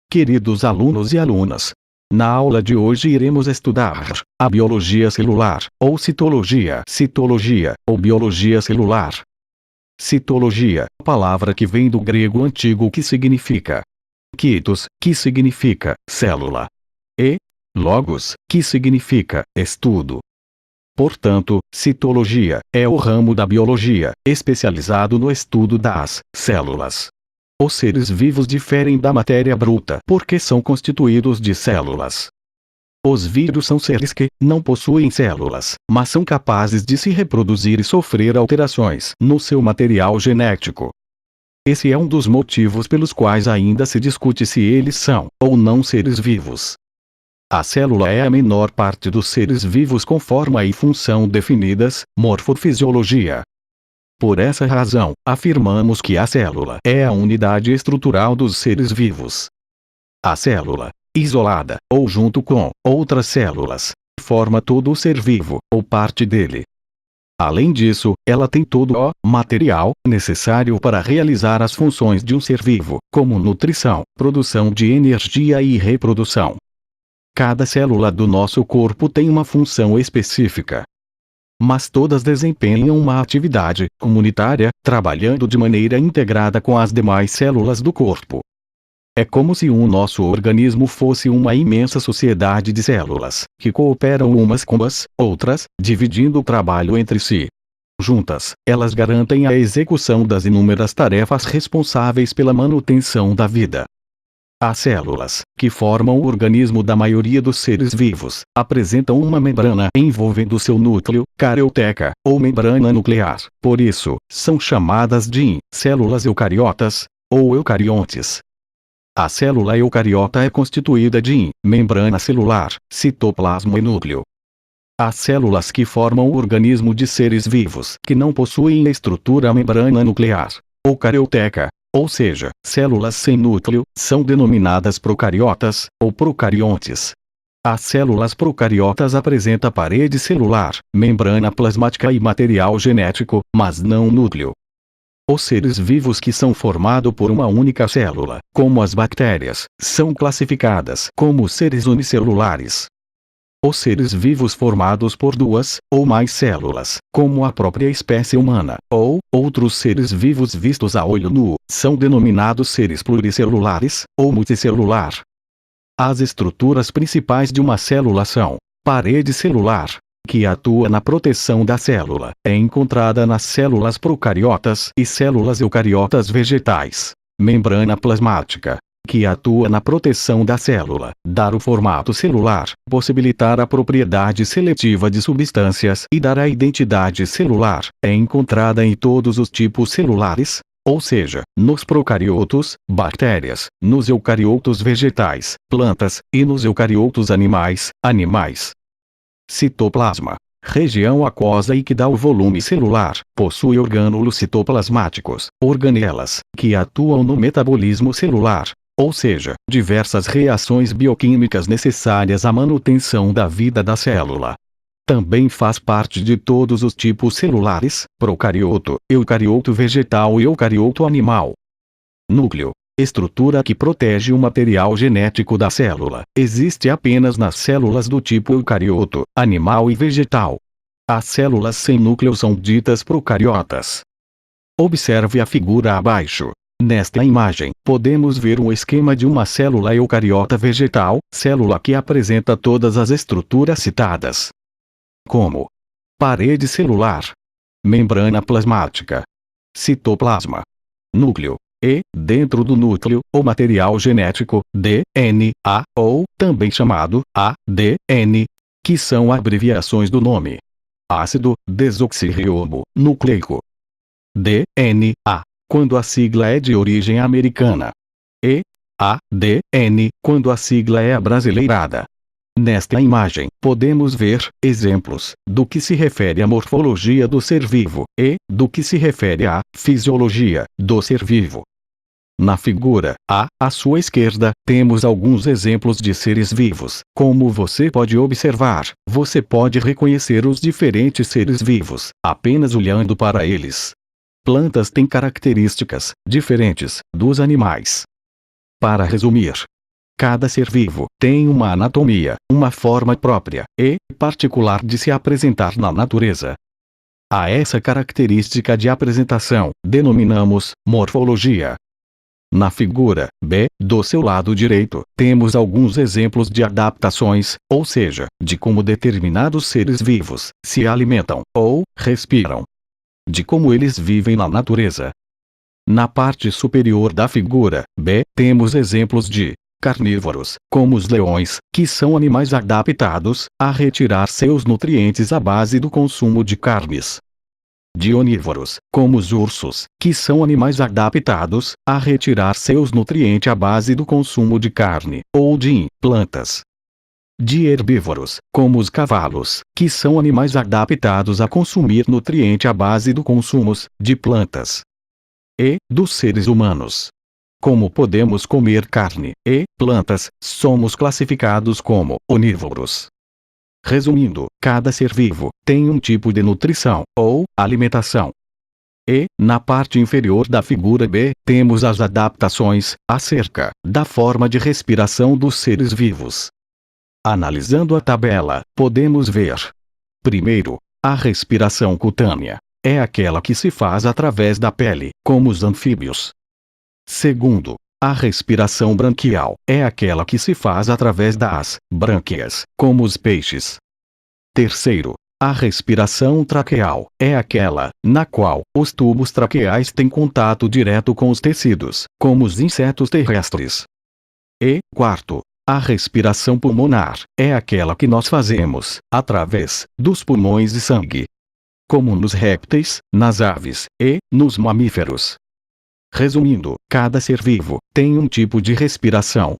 Queridos alunos e alunas, na aula de hoje iremos estudar a biologia celular, ou citologia, ou biologia celular. Citologia, palavra que vem do grego antigo que significa cytos, que significa célula, e logos, que significa estudo. Portanto, citologia é o ramo da biologia, especializado no estudo das células. Os seres vivos diferem da matéria bruta porque são constituídos de células. Os vírus são seres que não possuem células, mas são capazes de se reproduzir e sofrer alterações no seu material genético. Esse é um dos motivos pelos quais ainda se discute se eles são ou não seres vivos. A célula é a menor parte dos seres vivos com forma e função definidas, morfofisiologia. Por essa razão, afirmamos que a célula é a unidade estrutural dos seres vivos. A célula, isolada, ou junto com outras células, forma todo o ser vivo, ou parte dele. Além disso, ela tem todo o material necessário para realizar as funções de um ser vivo, como nutrição, produção de energia e reprodução. Cada célula do nosso corpo tem uma função específica. Mas todas desempenham uma atividade comunitária, trabalhando de maneira integrada com as demais células do corpo. É como se o nosso organismo fosse uma imensa sociedade de células, que cooperam umas com as outras, dividindo o trabalho entre si. Juntas, elas garantem a execução das inúmeras tarefas responsáveis pela manutenção da vida. As células, que formam o organismo da maioria dos seres vivos, apresentam uma membrana envolvendo seu núcleo, carioteca, ou membrana nuclear. Por isso, são chamadas de células eucariotas, ou eucariontes. A célula eucariota é constituída de membrana celular, citoplasma e núcleo. As células que formam o organismo de seres vivos que não possuem estrutura membrana nuclear, ou carioteca, ou seja, células sem núcleo, são denominadas procariotas, ou procariontes. As células procariotas apresentam parede celular, membrana plasmática e material genético, mas não núcleo. Os seres vivos que são formados por uma única célula, como as bactérias, são classificadas como seres unicelulares. Os seres vivos formados por duas ou mais células, como a própria espécie humana, ou outros seres vivos vistos a olho nu, são denominados seres pluricelulares, ou multicelular. As estruturas principais de uma célula são: parede celular, que atua na proteção da célula, é encontrada nas células procariotas e células eucariotas vegetais. Membrana plasmática, que atua na proteção da célula, dar o formato celular, possibilitar a propriedade seletiva de substâncias e dar a identidade celular, é encontrada em todos os tipos celulares, ou seja, nos procariotos, bactérias, nos eucariotos vegetais, plantas, e nos eucariotos animais. Citoplasma, região aquosa e que dá o volume celular, possui orgânulos citoplasmáticos, organelas, que atuam no metabolismo celular, ou seja, diversas reações bioquímicas necessárias à manutenção da vida da célula. Também faz parte de todos os tipos celulares, procarioto, eucarioto vegetal e eucarioto animal. Núcleo, estrutura que protege o material genético da célula, existe apenas nas células do tipo eucarioto, animal e vegetal. As células sem núcleo são ditas procariotas. Observe a figura abaixo. Nesta imagem, podemos ver um esquema de uma célula eucariota vegetal, célula que apresenta todas as estruturas citadas, como parede celular, membrana plasmática, citoplasma, núcleo, e, dentro do núcleo, o material genético, DNA, ou, também chamado, ADN, que são abreviações do nome ácido desoxirribonucleico. DNA, quando a sigla é de origem americana, e ADN, quando a sigla é abrasileirada. Nesta imagem, podemos ver exemplos do que se refere à morfologia do ser vivo e do que se refere à fisiologia do ser vivo. Na figura A, à sua esquerda, temos alguns exemplos de seres vivos. Como você pode observar, você pode reconhecer os diferentes seres vivos, apenas olhando para eles. Plantas têm características diferentes dos animais. Para resumir, cada ser vivo tem uma anatomia, uma forma própria e particular de se apresentar na natureza. A essa característica de apresentação denominamos morfologia. Na figura B, do seu lado direito, temos alguns exemplos de adaptações, ou seja, de como determinados seres vivos se alimentam ou respiram. De como eles vivem na natureza. Na parte superior da figura B, temos exemplos de carnívoros, como os leões, que são animais adaptados a retirar seus nutrientes à base do consumo de carnes. De onívoros, como os ursos, que são animais adaptados a retirar seus nutrientes à base do consumo de carne ou de plantas. De herbívoros, como os cavalos, que são animais adaptados a consumir nutriente à base do consumo de plantas. E dos seres humanos. Como podemos comer carne e plantas, somos classificados como onívoros. Resumindo, cada ser vivo tem um tipo de nutrição ou alimentação. E, na parte inferior da figura B, temos as adaptações acerca da forma de respiração dos seres vivos. Analisando a tabela, podemos ver. Primeiro, a respiração cutânea. É aquela que se faz através da pele, como os anfíbios. Segundo, a respiração branquial. É aquela que se faz através das brânquias, como os peixes. Terceiro, a respiração traqueal. É aquela na qual os tubos traqueais têm contato direto com os tecidos, como os insetos terrestres. E, quarto, a respiração pulmonar. É aquela que nós fazemos através dos pulmões e sangue. Como nos répteis, nas aves e nos mamíferos. Resumindo, cada ser vivo tem um tipo de respiração.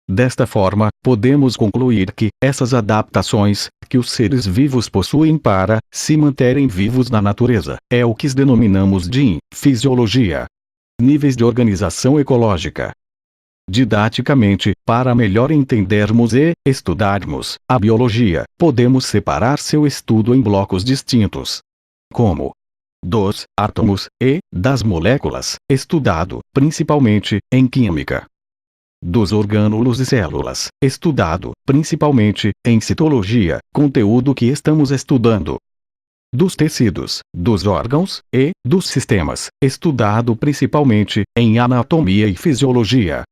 Desta forma, podemos concluir que essas adaptações que os seres vivos possuem para se manterem vivos na natureza é o que denominamos de fisiologia. Níveis de organização ecológica. Didaticamente, para melhor entendermos e estudarmos a biologia, podemos separar seu estudo em blocos distintos. Como dos átomos e das moléculas, estudado principalmente em química. Dos orgânulos e células, estudado principalmente em citologia, conteúdo que estamos estudando. Dos tecidos, dos órgãos e dos sistemas, estudado principalmente em anatomia e fisiologia.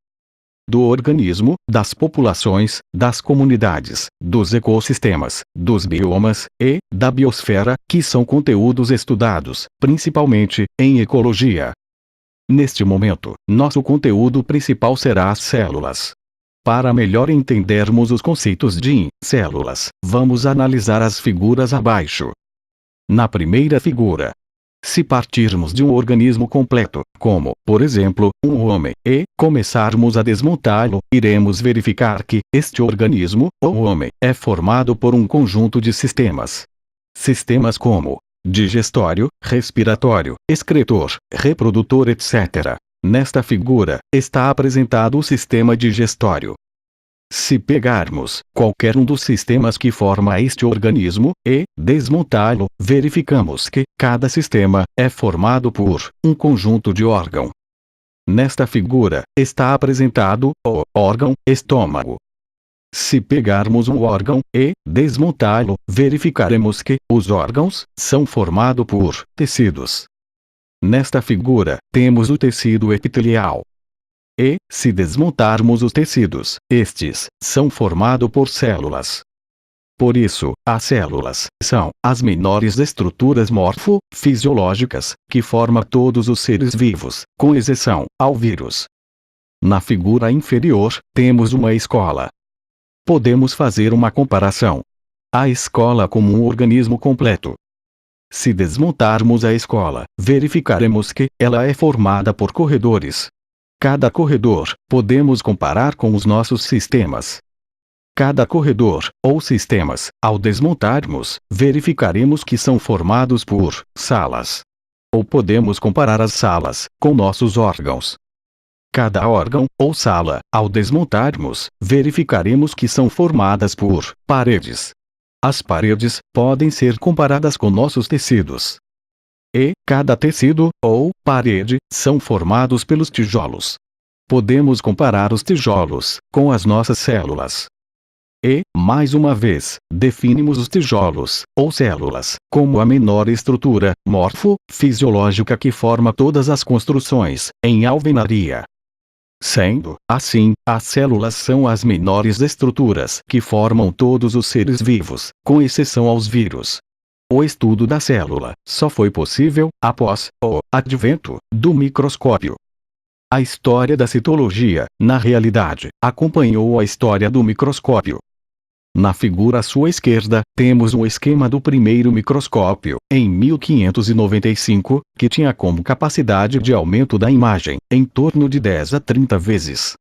Do organismo, das populações, das comunidades, dos ecossistemas, dos biomas e da biosfera, que são conteúdos estudados, principalmente em ecologia. Neste momento, nosso conteúdo principal será as células. Para melhor entendermos os conceitos de células, vamos analisar as figuras abaixo. Na primeira figura, se partirmos de um organismo completo, como, por exemplo, um homem, e começarmos a desmontá-lo, iremos verificar que este organismo, ou homem, é formado por um conjunto de sistemas. Sistemas como digestório, respiratório, excretor, reprodutor, etc. Nesta figura, está apresentado o sistema digestório. Se pegarmos qualquer um dos sistemas que forma este organismo e desmontá-lo, verificamos que cada sistema é formado por um conjunto de órgão. Nesta figura, está apresentado o órgão estômago. Se pegarmos um órgão e desmontá-lo, verificaremos que os órgãos são formados por tecidos. Nesta figura, temos o tecido epitelial. E, se desmontarmos os tecidos, estes são formados por células. Por isso, as células são as menores estruturas morfo-fisiológicas que formam todos os seres vivos, com exceção ao vírus. Na figura inferior, temos uma escola. Podemos fazer uma comparação. A escola como um organismo completo. Se desmontarmos a escola, verificaremos que ela é formada por corredores. Cada corredor, podemos comparar com os nossos sistemas. Cada corredor, ou sistemas, ao desmontarmos, verificaremos que são formados por salas. Ou podemos comparar as salas com nossos órgãos. Cada órgão, ou sala, ao desmontarmos, verificaremos que são formadas por paredes. As paredes podem ser comparadas com nossos tecidos. E cada tecido, ou parede, são formados pelos tijolos. Podemos comparar os tijolos com as nossas células. E, mais uma vez, definimos os tijolos, ou células, como a menor estrutura morfo-fisiológica que forma todas as construções, em alvenaria. Sendo assim, as células são as menores estruturas que formam todos os seres vivos, com exceção aos vírus. O estudo da célula só foi possível após o advento do microscópio. A história da citologia, na realidade, acompanhou a história do microscópio. Na figura à sua esquerda, temos um esquema do primeiro microscópio, em 1595, que tinha como capacidade de aumento da imagem, em torno de 10 a 30 vezes.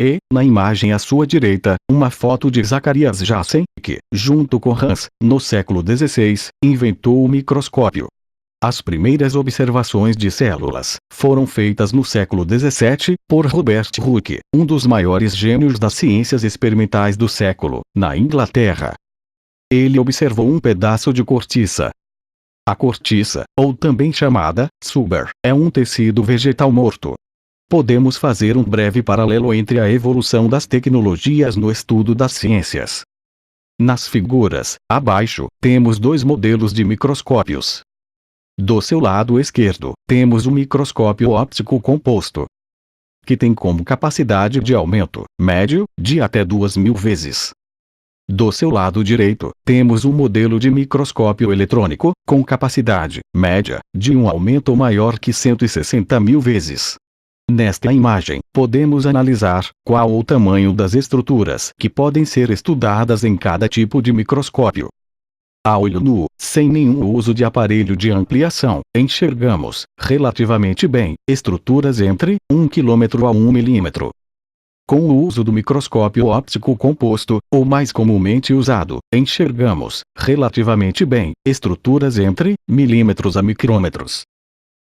E, na imagem à sua direita, uma foto de Zacarias Janssen, que, junto com Hans, no século XVI, inventou o microscópio. As primeiras observações de células foram feitas no século XVII por Robert Hooke, um dos maiores gênios das ciências experimentais do século, na Inglaterra. Ele observou um pedaço de cortiça. A cortiça, ou também chamada suber, é um tecido vegetal morto. Podemos fazer um breve paralelo entre a evolução das tecnologias no estudo das ciências. Nas figuras, abaixo, temos dois modelos de microscópios. Do seu lado esquerdo, temos o microscópio óptico composto, que tem como capacidade de aumento médio de até 2000 vezes. Do seu lado direito, temos um modelo de microscópio eletrônico, com capacidade média de um aumento maior que 160.000 vezes. Nesta imagem, podemos analisar qual o tamanho das estruturas que podem ser estudadas em cada tipo de microscópio. A olho nu, sem nenhum uso de aparelho de ampliação, enxergamos, relativamente bem, estruturas entre 1 km a 1 milímetro. Com o uso do microscópio óptico composto, ou mais comumente usado, enxergamos, relativamente bem, estruturas entre milímetros a micrômetros.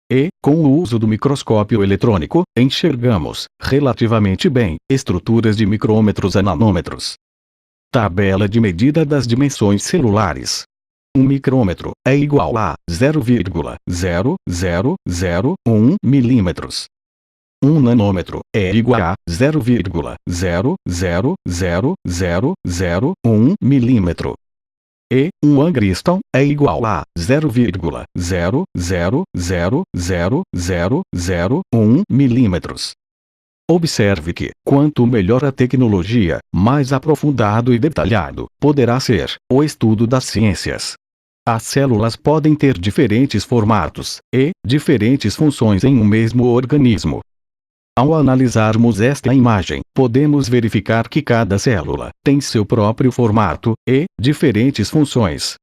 E, com o uso do microscópio eletrônico, enxergamos, relativamente bem, estruturas de micrômetros a nanômetros. Tabela de medida das dimensões celulares. Um micrômetro é igual a 0,0001 milímetros. Um nanômetro é igual a 0,000001 milímetro. E um angstrom é igual a 0,000001 milímetros. Observe que, quanto melhor a tecnologia, mais aprofundado e detalhado poderá ser o estudo das ciências. As células podem ter diferentes formatos e diferentes funções em um mesmo organismo. Ao analisarmos esta imagem, podemos verificar que cada célula tem seu próprio formato e diferentes funções.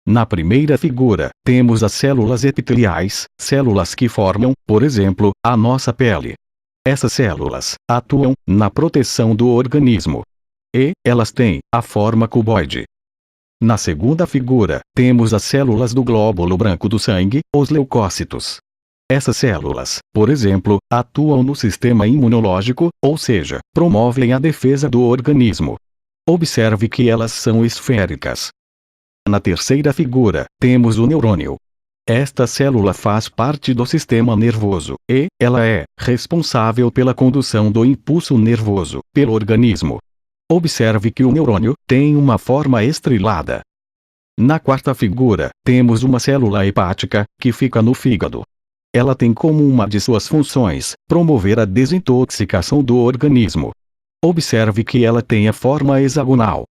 Na primeira figura, temos as células epiteliais, células que formam, por exemplo, a nossa pele. Essas células atuam na proteção do organismo. E elas têm a forma cuboide. Na segunda figura, temos as células do glóbulo branco do sangue, os leucócitos. Essas células, por exemplo, atuam no sistema imunológico, ou seja, promovem a defesa do organismo. Observe que elas são esféricas. Na terceira figura, temos o neurônio. Esta célula faz parte do sistema nervoso, e ela é responsável pela condução do impulso nervoso pelo organismo. Observe que o neurônio tem uma forma estrelada. Na quarta figura, temos uma célula hepática, que fica no fígado. Ela tem como uma de suas funções, promover a desintoxicação do organismo. Observe que ela tem a forma hexagonal.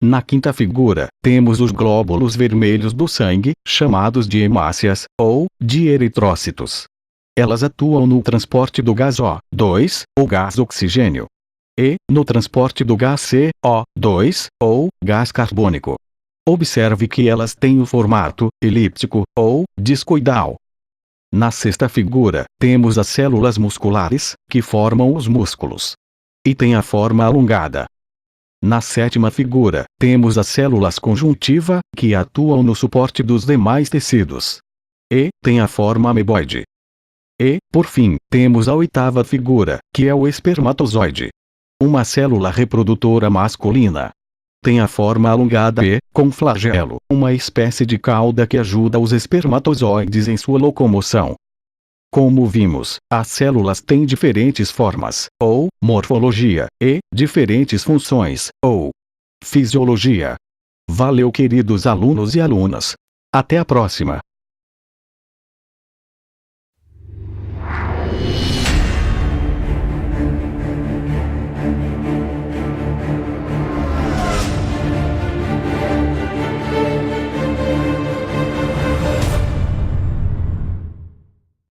Na quinta figura, temos os glóbulos vermelhos do sangue, chamados de hemácias, ou de eritrócitos. Elas atuam no transporte do gás O2, ou gás oxigênio, e no transporte do gás CO2, ou gás carbônico. Observe que elas têm o formato elíptico, ou discoidal. Na sexta figura, temos as células musculares, que formam os músculos, e têm a forma alongada. Na sétima figura, temos as células conjuntiva, que atuam no suporte dos demais tecidos, e têm a forma ameboide. E, por fim, temos a oitava figura, que é o espermatozoide. Uma célula reprodutora masculina. Tem a forma alongada e, com flagelo, uma espécie de cauda que ajuda os espermatozoides em sua locomoção. Como vimos, as células têm diferentes formas, ou morfologia, e diferentes funções, ou fisiologia. Valeu, queridos alunos e alunas. Até a próxima!